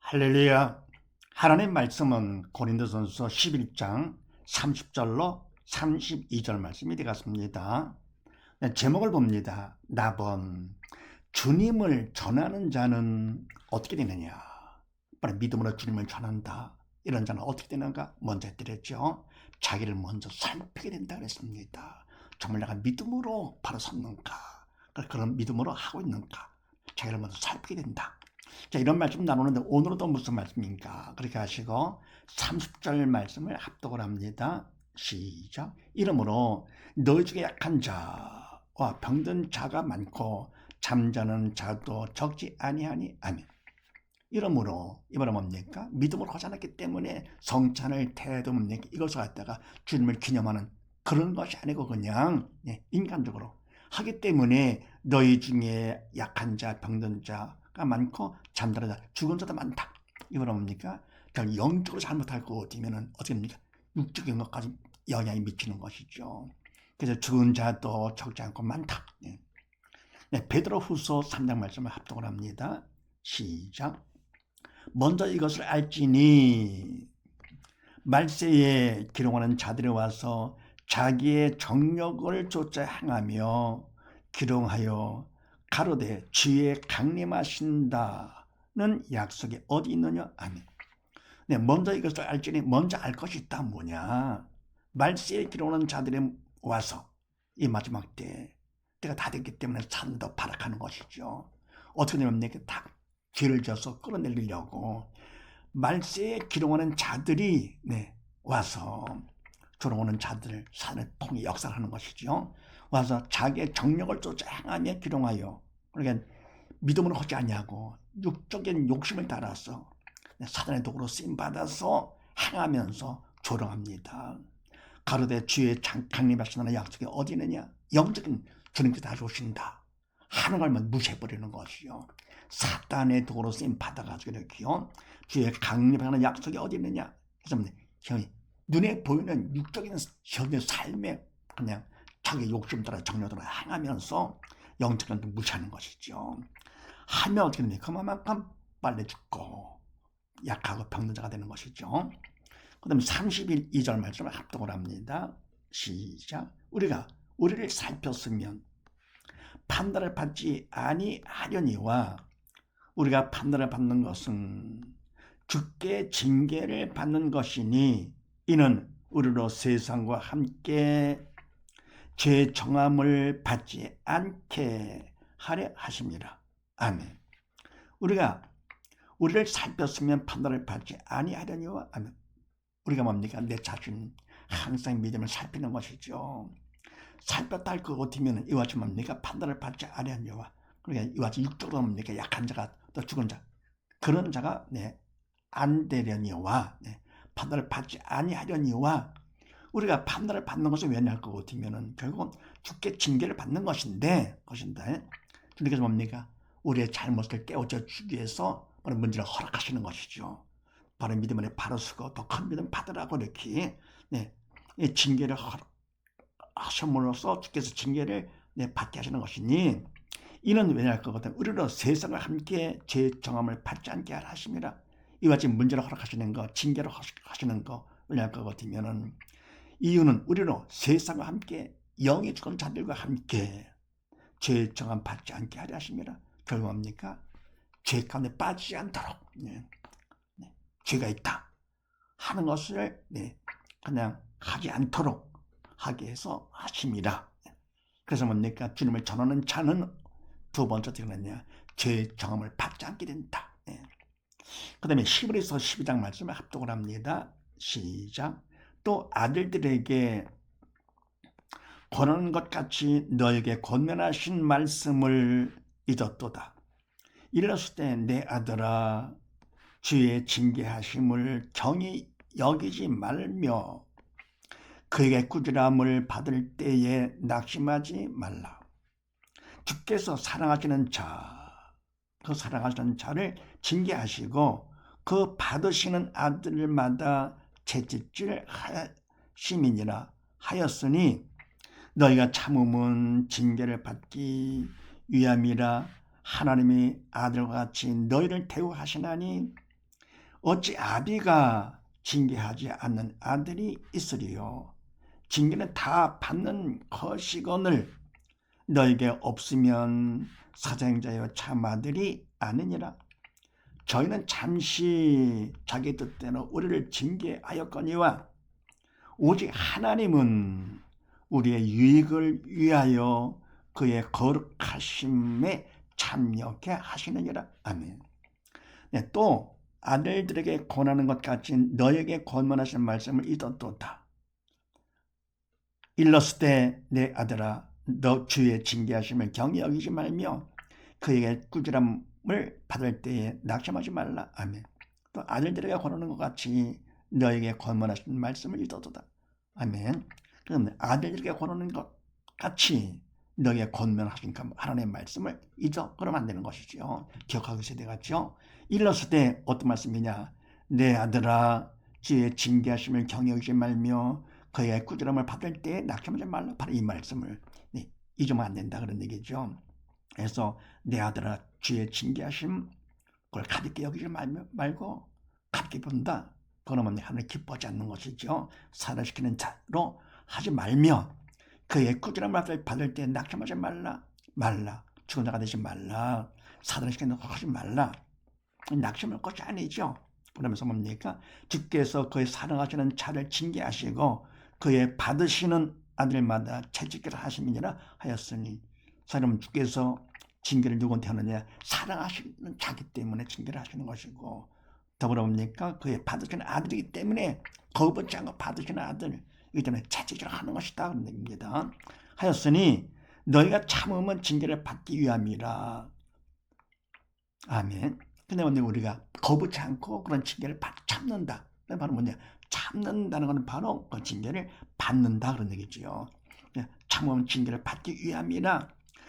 할렐루야. 하나님 말씀은 고린도전서 11장 30절로 32절 말씀이 되겠습니다. 제목을 봅니다. 나본 주님을 전하는 자는 어떻게 되느냐? 바로 믿음으로 주님을 전한다. 이런 자는 어떻게 되는가? 먼저 드렸죠. 자기를 먼저 살피게 된다 그랬습니다. 정말 내가 믿음으로 바로 섰는가? 그런 믿음으로 하고 있는가? 자기를 먼저 살피게 된다. 자, 이런 말씀 나누는데 오늘은 또 무슨 말씀인가? 그렇게 하시고 30절 말씀을 합독을 합니다. 시작. 이러므로 너희 중에 약한 자와 병든 자가 많고 잠자는 자도 적지 아니하니 아멘. 이러므로 이 말은 뭡니까? 믿음으로 하지 않았기 때문에 성찬을 태도 뭡니까? 이것을 갖다가 주님을 기념하는 그런 것이 아니고 그냥 인간적으로 하기 때문에 너희 중에 약한 자, 병든 자가 많고 잠자는 자, 죽은 자도 많다. 이 말은 뭡니까? 영적으로 잘못하고 되면은 어떻게 됩니까? 육적인 것까지 영향이 미치는 것이죠. 그래서 죽은 자도 적지 않고 많다. 베드로후서 3장 말씀을 합독을 합니다. 시작. 먼저 이것을 알지니 말세에 기롱하는 자들이 와서 자기의 정력을 쫓아 행하며 기롱하여 가로되 주의 강림하신다는 약속이 어디 있느냐? 아멘. 네, 먼저 이것을 알지니 먼저 알 것이 있다. 뭐냐? 말세에 기롱하는 자들이 와서 이 마지막 때가 다 됐기 때문에 산도 발악하는 것이죠. 어떻게 되면 다 죄를 져서 끌어내리려고 말세에 기롱하는 자들이 와서 조롱하는 자들 산을 통해 역사하는 것이죠. 와서 자기의 정력을 쫓아 행하며 기롱하여, 그러니까 믿음으로 하지 아니하고 육적인 욕심을 따라서 사단의 도구로 쓰임받아서 행하면서 조롱합니다. 가로되 주의 강림하시는 약속이 어디 있느냐? 영적인 주님께서 다 오신다 하는 걸 무시해버리는 것이요. 사단의 도구로 쓰임 받아가지고 이렇게요. 주의 강림하는 약속이 어디 있느냐? 그래서 눈에 보이는 육적인 현재 삶에 그냥 자기 욕심 따라 정욕대로 행하면서 영적인 무시하는 것이죠. 하면 어떻게 됩니까? 그만큼 빨리 죽고 약하고 병든 자가 되는 것이죠. 그 다음에 32절 말씀을 합독을 합니다. 시작. 우리를 살폈으면 판단을 받지 아니하려니와 우리가 판단을 받는 것은 주께 징계를 받는 것이니 이는 우리로 세상과 함께 죄 정함을 받지 않게 하려 하십니다. 아멘. 우리를 살폈으면 판단을 받지 아니하려니와 아멘. 우리가 뭡니까? 내 자신 항상 믿음을 살피는 것이죠. 살폈다 할 것 같으면 이와 같이 뭡니까? 판단을 받지 아니하려니와, 그러니까 이와 같이 육적으로 뭡니까? 약한 자가 또 죽은 자, 그런 자가 안 되려니와 판단을 받지 아니하려니와, 우리가 판단을 받는 것을 왜 할 것 같으면은 결국은 주께 징계를 받는 것인데 주님께서 뭡니까? 우리의 잘못을 깨우쳐 주기 위해서 문제를 허락하시는 것이죠. 바로 믿음 안에 바로 서고 더 큰 믿음 받으라고 이렇게 징계를 하심으로써 주께서 징계를 받게 하시는 것이니 이는 왜 할 것 같으면 우리로 세상을 함께 제 정함을 받지 않게 하십니다. 이와 같이 문제를 허락하시는 거, 징계를 하시는 거 왜 할 것 같으면은 이유는 우리로 세상과 함께 영이 죽은 자들과 함께 죄 정함 받지 않게 하려 하십니다. 결국 뭡니까? 죄 가운데 빠지지 않도록 죄가 있다 하는 것을 그냥 하지 않도록 하게 해서 하십니다. 그래서 뭡니까? 주님을 전하는 자는 두 번째 어떻게 되느냐? 죄 정함을 받지 않게 된다. 그 다음에 히브리서 12장 말씀을 합독을 합니다. 시작. 또 아들들에게 권하는 것 같이 너에게 권면하신 말씀을 잊었도다. 이랬을 때 내 아들아 주의 징계하심을 정히 여기지 말며 그에게 꾸지람을 받을 때에 낙심하지 말라. 주께서 사랑하시는 자, 그 사랑하시는 자를 징계하시고 그 받으시는 아들마다 채찍질 하심이니라 하였으니 너희가 참음은 징계를 받기 위함이라 하나님이 아들과 같이 너희를 대우하시나니 어찌 아비가 징계하지 않는 아들이 있으리요. 징계는 다 받는 것이거늘 너에게 없으면 사생자여 참아들이 아니니라. 저희는 잠시 자기 뜻대로 우리를 징계하였거니와 오직 하나님은 우리의 유익을 위하여 그의 거룩하심에 참여케 하시느니라. 아멘. 네, 또 아들들에게 권하는 것 같이 너에게 권면하신 말씀을 잊었도다. 일렀을 때 내 아들아 너 주의 징계하심을 경히 여기지 말며 그에게 꾸지람을 받을 때에 낙심하지 말라. 아멘. 또 아들들에게 권하는 것 같이 너에게 권면하신 말씀을 잊어도다. 아멘. 그럼 아들들에게 권하는 것 같이 너에게 권면하신 하나님의 말씀을 잊어 그러면 안 되는 것이죠. 기억하고 있어야 되겠죠. 일렀을 때 어떤 말씀이냐. 내 아들아 주의 징계하심을 경히 여기지 말며 그의 꾸지람을 받을 때에 낙심하지 말라. 바로 이 말씀을 잊으면 안 된다 그런 얘기죠. 그래서 내 아들아 주의 징계하심 그걸 가볍게 여기지 말고 가볍게 본다. 그러면 하나님 기뻐하지 않는 것이죠. 살아시키는 자로 하지 말며 그의 꾸지람을 받을 때 낙심하지 말라. 죽은 자가 되지 말라. 사단시키는 거 하지 말라. 낙심할 것이 아니죠. 그러면서 뭡니까? 주께서 그의 사랑하시는 자를 징계하시고 그의 받으시는 아들마다 채찍질을 하심이니라 하였으니 사람은 주께서 징계를 누구한테 하느냐? 사랑하시는 자기 때문에 징계를 하시는 것이고 더불어 뭡니까? 그의 받으시는 아들이기 때문에 거부치 않고 받으시는 아들 이기 때문에 채찍질을 하는 것이다 그런 얘기입니다. 하였으니 너희가 참으면 징계를 받기 위함이라. 아멘. 근데 우리가 거부치 않고 그런 징계를 참는다. 바로 뭐냐? 참는다는 것은 바로 그 징계를 받는다 그런 얘기지요. 참으면 징계를 받기 위함이라.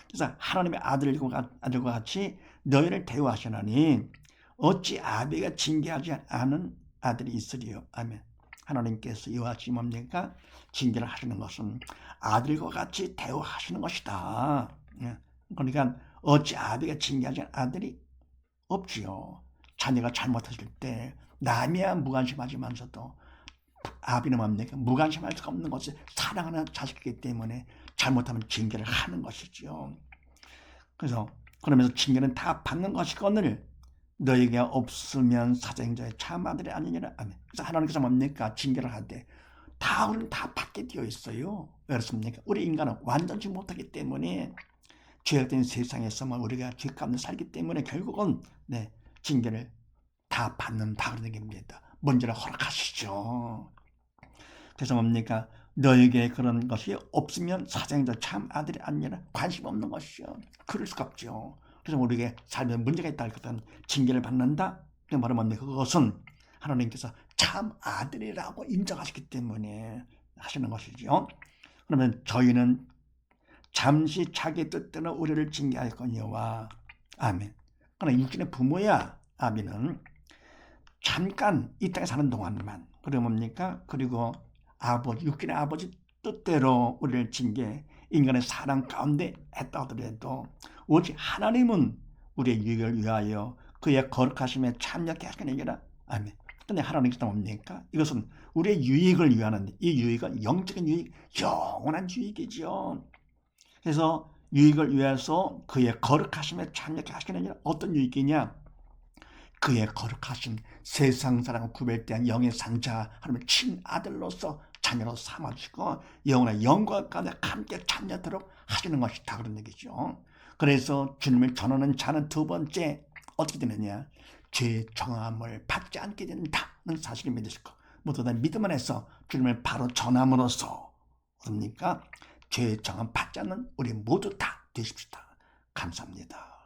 그래서 하나님의 아들과 같이 너희를 대우하시나니 어찌 아비가 징계하지 않은 아들이 있으리요. 아멘. 하나님께서 이와 같이 뭡니까? 징계를 하시는 것은 아들과 같이 대우하시는 것이다. 그러니까 어찌 아비가 징계하지 않은 아들이 없지요. 자녀가 잘못했을 때 남이야 무관심하지만서도 아비는 뭡니까? 무관심할 수가 없는 것이 사랑하는 자식이기 때문에 잘못하면 징계를 하는 것이지요. 그러면서 징계는 다 받는 것이거늘 너에게 없으면 사생자의 참 아들이 아니니라. 아멘. 그래서 하나님께서 뭡니까? 징계를 하되 우리는 다 받게 되어 있어요. 왜 그렇습니까? 우리 인간은 완전치 못하기 때문에 죄악된 세상에서만 우리가 죄 가운데 살기 때문에 결국은 징계를 다 받는다 그런 얘기입니다. 먼저는 허락하시죠. 그래서 뭡니까? 너에게 그런 것이 없으면 사생자 참 아들이 아니라 관심 없는 것이죠. 그럴 수가 없죠. 그래서 우리에게 삶에 문제가 있다 할 것은 징계를 받는다. 바로 뭡니까? 그것은 하나님께서 참 아들이라고 인정하시기 때문에 하시는 것이죠. 그러면 저희는 잠시 자기 뜻대로 우리를 징계하였거니와 아멘. 그러나 육신의 부모야 아비는 잠깐 이 땅에 사는 동안만 그리고 뭡니까? 그리고 육신의 아버지 뜻대로 우리를 징계 인간의 사랑 가운데 했다 하더라도 오직 하나님은 우리의 유익을 위하여 그의 거룩하심에 참여케 하시느니라. 아멘. 근데 하나님께서 뭡니까? 이것은 우리의 유익을 위하는데 이 유익은 영적인 유익, 영원한 유익이지요. 그래서 유익을 위해서 그의 거룩하심에 참여케 하시느니라. 어떤 유익이냐? 그의 거룩하신 세상 사람과 구별된 영의 상자 하나님의 친아들로서 자녀로 삼아주시고 영원한 영광 가운데 함께 참여하도록 하시는 것이다 그런 얘기죠. 그래서 주님을 전하는 자는 두 번째 어떻게 되느냐? 죄의 정함을 받지 않게 된다는 사실을 믿으시고 모두 다 믿음 안에서 주님을 바로 전함으로써 뭡니까? 죄의 정함 받지 않는 우리 모두 다 되십시다. 감사합니다.